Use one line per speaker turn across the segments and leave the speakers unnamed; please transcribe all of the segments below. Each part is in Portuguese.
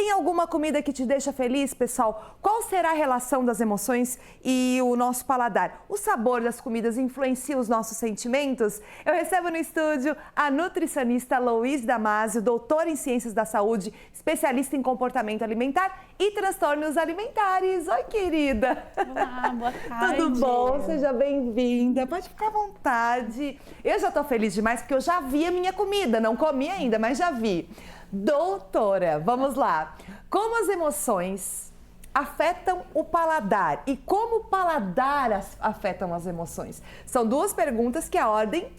Tem alguma comida que te deixa feliz, pessoal? Qual será a relação das emoções e o nosso paladar? O sabor das comidas influencia os nossos sentimentos? Eu recebo no estúdio a nutricionista Louise Damasio, doutora em Ciências da Saúde, especialista em comportamento alimentar e transtornos alimentares. Oi, querida!
Olá, boa tarde.
Tudo bom? Seja bem-vinda. Pode ficar à vontade. Eu já tô feliz demais porque eu já vi a minha comida. Não comi ainda, mas já vi. Doutora, vamos lá. Como as emoções afetam o paladar e como o paladar afetam as emoções? São duas perguntas que a ordem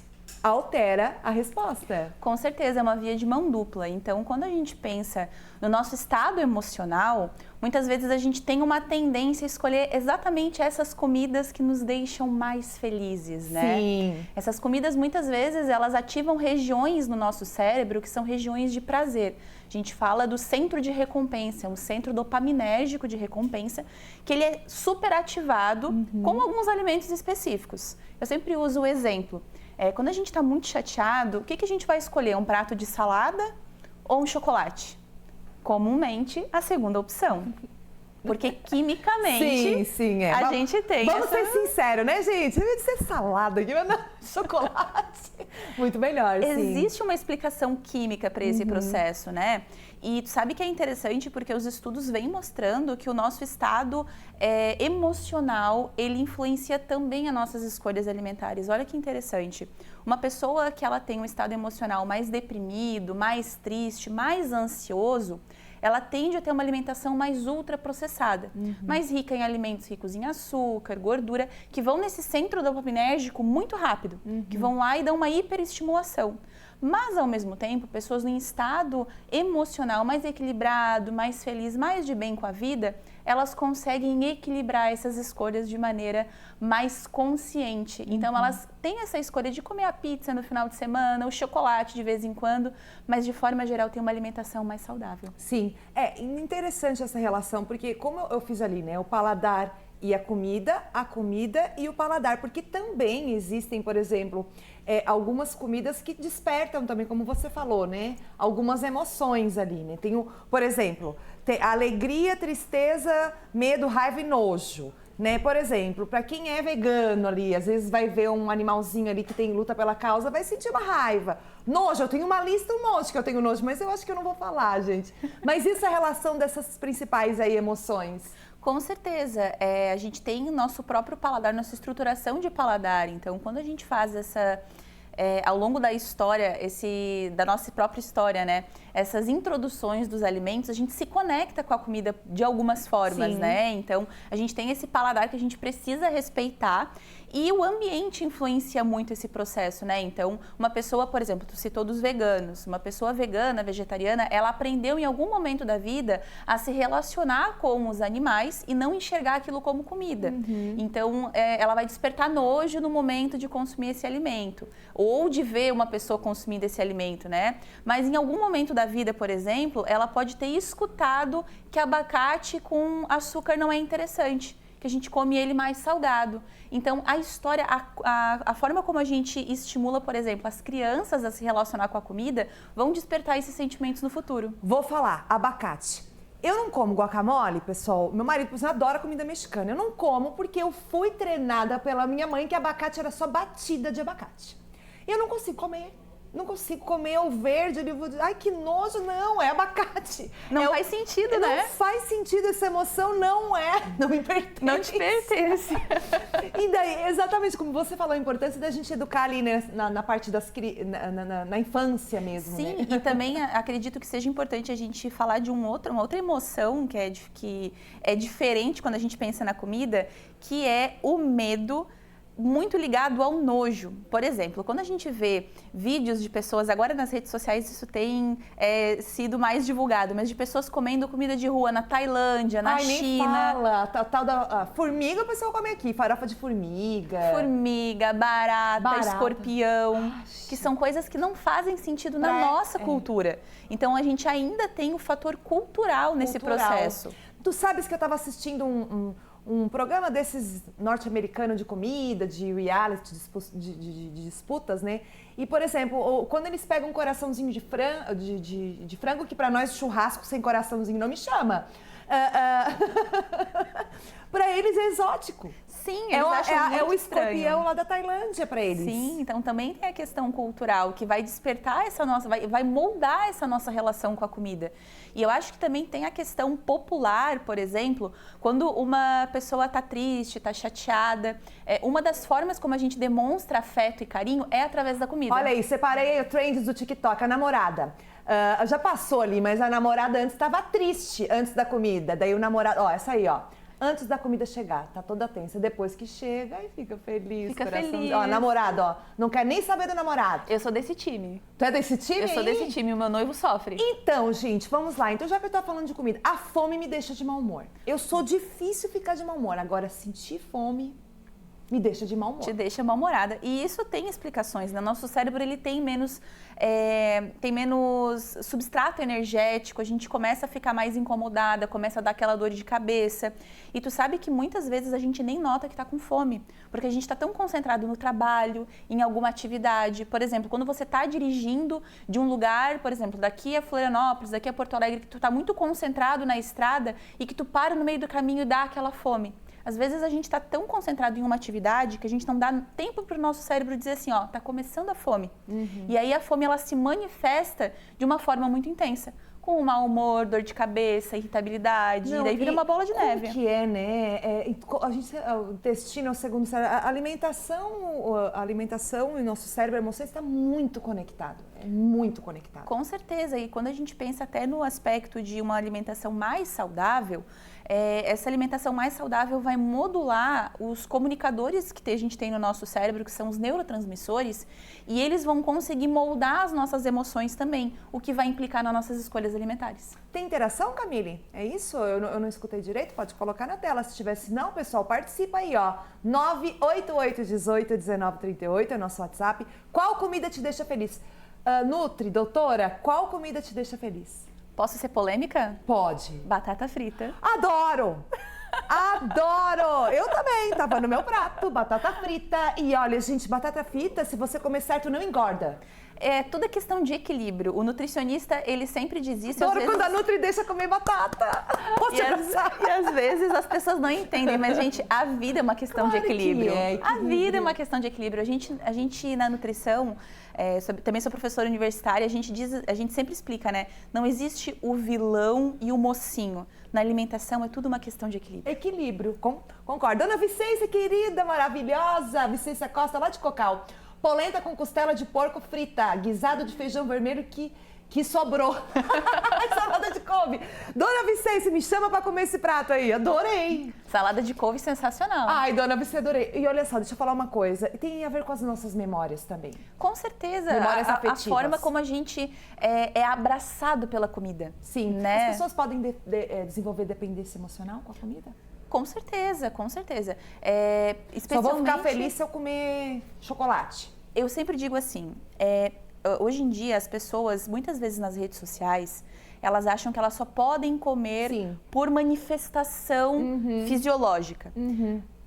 altera a resposta.
Com certeza, é uma via de mão dupla. Então, quando a gente pensa no nosso estado emocional, muitas vezes a gente tem uma tendência a escolher exatamente essas comidas que nos deixam mais felizes, né?
Sim.
Essas comidas, muitas vezes, elas ativam regiões no nosso cérebro que são regiões de prazer. A gente fala do centro de recompensa, um centro dopaminérgico de recompensa, que ele é super ativado com alguns alimentos específicos. Eu sempre uso o exemplo. Quando a gente está muito chateado, o que a gente vai escolher? Um prato de salada ou um chocolate? Comumente, a segunda opção. Porque quimicamente a gente tem
Vamos ser sinceros, né, gente? Eu ia dizer salada aqui, mas não, chocolate. Muito melhor, sim.
Existe uma explicação química para esse processo, né? E tu sabe que é interessante porque os estudos vêm mostrando que o nosso estado emocional, ele influencia também as nossas escolhas alimentares. Olha que interessante. Uma pessoa que ela tem um estado emocional mais deprimido, mais triste, mais ansioso, ela tende a ter uma alimentação mais ultraprocessada, mais rica em alimentos ricos em açúcar, gordura, que vão nesse centro dopaminérgico muito rápido, que vão lá e dão uma hiperestimulação. Mas, ao mesmo tempo, pessoas em estado emocional mais equilibrado, mais feliz, mais de bem com a vida, elas conseguem equilibrar essas escolhas de maneira mais consciente. Então, elas têm essa escolha de comer a pizza no final de semana, o chocolate de vez em quando, mas, de forma geral, tem uma alimentação mais saudável.
Sim, é interessante essa relação, porque como eu fiz ali, né, o paladar e a comida e o paladar, porque também existem, por exemplo, algumas comidas que despertam também, como você falou, né? Algumas emoções ali, né? Tem, por exemplo, alegria, tristeza, medo, raiva e nojo, né? Por exemplo, para quem é vegano ali, às vezes vai ver um animalzinho ali que tem luta pela causa, vai sentir uma raiva. Nojo, eu tenho uma lista, um monte que eu tenho nojo, mas eu acho que eu não vou falar, gente. Mas isso é a relação dessas principais aí emoções?
Com certeza, a gente tem o nosso próprio paladar, nossa estruturação de paladar. Então, quando a gente faz essa, ao longo da história, da nossa própria história, né? Essas introduções dos alimentos, a gente se conecta com a comida de algumas formas, né? Então, a gente tem esse paladar que a gente precisa respeitar e o ambiente influencia muito esse processo, né? Então, uma pessoa, por exemplo, tu citou dos veganos, uma pessoa vegana, vegetariana, ela aprendeu em algum momento da vida a se relacionar com os animais e não enxergar aquilo como comida. Então, ela vai despertar nojo no momento de consumir esse alimento ou de ver uma pessoa consumindo esse alimento, né? Mas em algum momento da vida, por exemplo, ela pode ter escutado que abacate com açúcar não é interessante, que a gente come ele mais salgado. Então, a história, a forma como a gente estimula, por exemplo, as crianças a se relacionar com a comida, vão despertar esses sentimentos no futuro.
Vou falar, abacate. Eu não como guacamole, pessoal. Meu marido, por exemplo, adora comida mexicana. Eu não como porque eu fui treinada pela minha mãe que abacate era só batida de abacate. E eu não consigo comer. Não consigo comer o verde, ai que nojo, não, é abacate.
Não faz sentido, né?
Não faz sentido, essa emoção não me pertence.
Não te pertence.
E daí, exatamente como você falou, a importância da gente educar ali, né, na parte na infância mesmo.
Sim,
né?
E também acredito que seja importante a gente falar de uma outra emoção que é diferente quando a gente pensa na comida, que é o medo muito ligado ao nojo. Por exemplo, quando a gente vê vídeos de pessoas, agora nas redes sociais isso tem sido mais divulgado, mas de pessoas comendo comida de rua na Tailândia, na China.
Nem fala, tal da formiga o pessoal come aqui, farofa de formiga.
Formiga, barata, escorpião, que são coisas que não fazem sentido na nossa cultura. Então a gente ainda tem o fator cultural nesse processo.
Tu sabes que eu estava assistindo um programa desses norte-americano de comida, de reality, de disputas, né? E, por exemplo, quando eles pegam um coraçãozinho de frango, que para nós churrasco sem coraçãozinho não me chama. Para eles é exótico.
Sim, eles acham muito
o escorpião
estranho.
lá da Tailândia para eles.
Sim, então também tem a questão cultural que vai despertar essa nossa, vai moldar essa nossa relação com a comida. E eu acho que também tem a questão popular, por exemplo, quando uma pessoa está triste, está chateada, uma das formas como a gente demonstra afeto e carinho é através da comida.
Olha aí, separei o trend do TikTok, a namorada. Já passou ali, mas a namorada antes estava triste, antes da comida. Daí o namorado, ó, essa aí, ó. Antes da comida chegar, tá toda tensa. Depois que chega, aí fica feliz.
Fica
coração.
feliz.
Ó, namorado, ó. Não quer nem saber do namorado.
Eu sou desse time.
Tu é desse time?
Eu sou desse time, o meu noivo sofre.
Então, gente, vamos lá. Então, já que eu tô falando de comida, a fome me deixa de mau humor. Eu sou difícil ficar de mau humor. Agora, sentir fome me deixa de mau humor.
Te deixa mal-humorada. E isso tem explicações, né? Nosso cérebro, ele tem menos substrato energético, a gente começa a ficar mais incomodada, começa a dar aquela dor de cabeça. E tu sabe que muitas vezes a gente nem nota que tá com fome, porque a gente tá tão concentrado no trabalho, em alguma atividade. Por exemplo, quando você tá dirigindo de um lugar, por exemplo, daqui a Florianópolis, daqui a Porto Alegre, que tu tá muito concentrado na estrada e que tu para no meio do caminho e dá aquela fome. Às vezes a gente está tão concentrado em uma atividade que a gente não dá tempo para o nosso cérebro dizer assim, ó, tá começando a fome. E aí a fome, ela se manifesta de uma forma muito intensa. Com mau humor, dor de cabeça, irritabilidade,
Não,
daí vira uma bola de neve.
Como que é, né? O intestino é o segundo cérebro. A alimentação e o nosso cérebro, a emoção está muito conectado. É muito conectado.
Com certeza. E quando a gente pensa até no aspecto de uma alimentação mais saudável, essa alimentação mais saudável vai modular os comunicadores que a gente tem no nosso cérebro, que são os neurotransmissores, e eles vão conseguir moldar as nossas emoções também, o que vai implicar nas nossas escolhas alimentares.
Tem interação, Camille? É isso? Eu não escutei direito? Pode colocar na tela. Se tiver, se não, pessoal, participa aí, ó. 988181938 é nosso WhatsApp. Qual comida te deixa feliz? Nutri, doutora, qual comida te deixa feliz?
Posso ser polêmica?
Pode.
Batata frita.
Adoro! Adoro! Eu também, tava no meu prato, batata frita. E olha, gente, batata frita, se você comer certo, não engorda.
É toda questão de equilíbrio. O nutricionista, ele sempre diz isso.
Adoro quando a Nutri deixa comer batata. Posso te abraçar?
E às vezes as pessoas não entendem, mas, gente, a vida é uma questão
Claro
de equilíbrio.
que é equilíbrio.
A vida é uma questão de equilíbrio. A gente na nutrição, também sou professora universitária, a gente sempre explica, né? Não existe o vilão e o mocinho. Na alimentação é tudo uma questão de equilíbrio.
Equilíbrio, concordo. Dona Vicência, querida, maravilhosa, Vicência Costa, lá de Cocal. Polenta com costela de porco frita, guisado de feijão vermelho que sobrou. Salada de couve. Dona Vicência, me chama pra comer esse prato aí. Adorei.
Salada de couve sensacional.
Ai, Dona Vicência, adorei. E olha só, deixa eu falar uma coisa. Tem a ver com as nossas memórias também.
Com certeza.
Memórias
a
afetivas.
forma como a gente é abraçado pela comida.
Sim.
Né?
As pessoas podem desenvolver dependência emocional com a comida?
Com certeza, com certeza.
Só vou ficar feliz se eu comer chocolate.
Eu sempre digo assim, hoje em dia as pessoas, muitas vezes nas redes sociais, elas acham que elas só podem comer por manifestação fisiológica.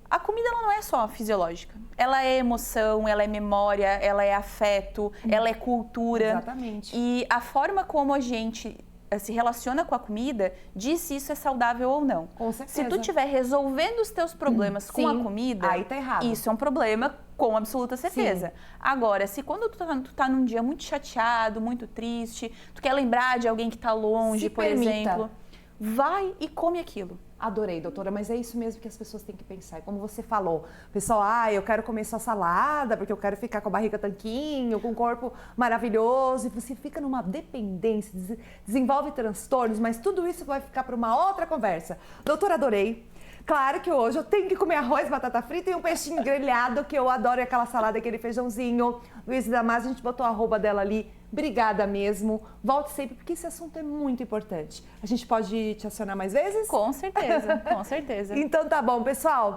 A comida ela não é só fisiológica. Ela é emoção, ela é memória, ela é afeto, ela é cultura.
Exatamente.
E a forma como a gente se relaciona com a comida, diz se isso é saudável ou não.
Com certeza.
Se tu estiver resolvendo os teus problemas com a comida,
aí tá errado.
Isso é um problema com absoluta certeza. Sim. Agora, se quando tu tá num dia muito chateado, muito triste, tu quer lembrar de alguém que tá longe, por exemplo, vai e come aquilo.
Adorei, doutora, mas é isso mesmo que as pessoas têm que pensar. E como você falou, pessoal, eu quero comer só salada, porque eu quero ficar com a barriga tanquinho, com o corpo maravilhoso, e você fica numa dependência, desenvolve transtornos, mas tudo isso vai ficar para uma outra conversa. Doutora, adorei. Claro que hoje eu tenho que comer arroz, batata frita e um peixinho grelhado, que eu adoro, e aquela salada, aquele feijãozinho. Luiz Damasio, a gente botou a arroba dela ali. Obrigada mesmo. Volte sempre, porque esse assunto é muito importante. A gente pode te acionar mais vezes?
Com certeza, com certeza.
Então tá bom, pessoal.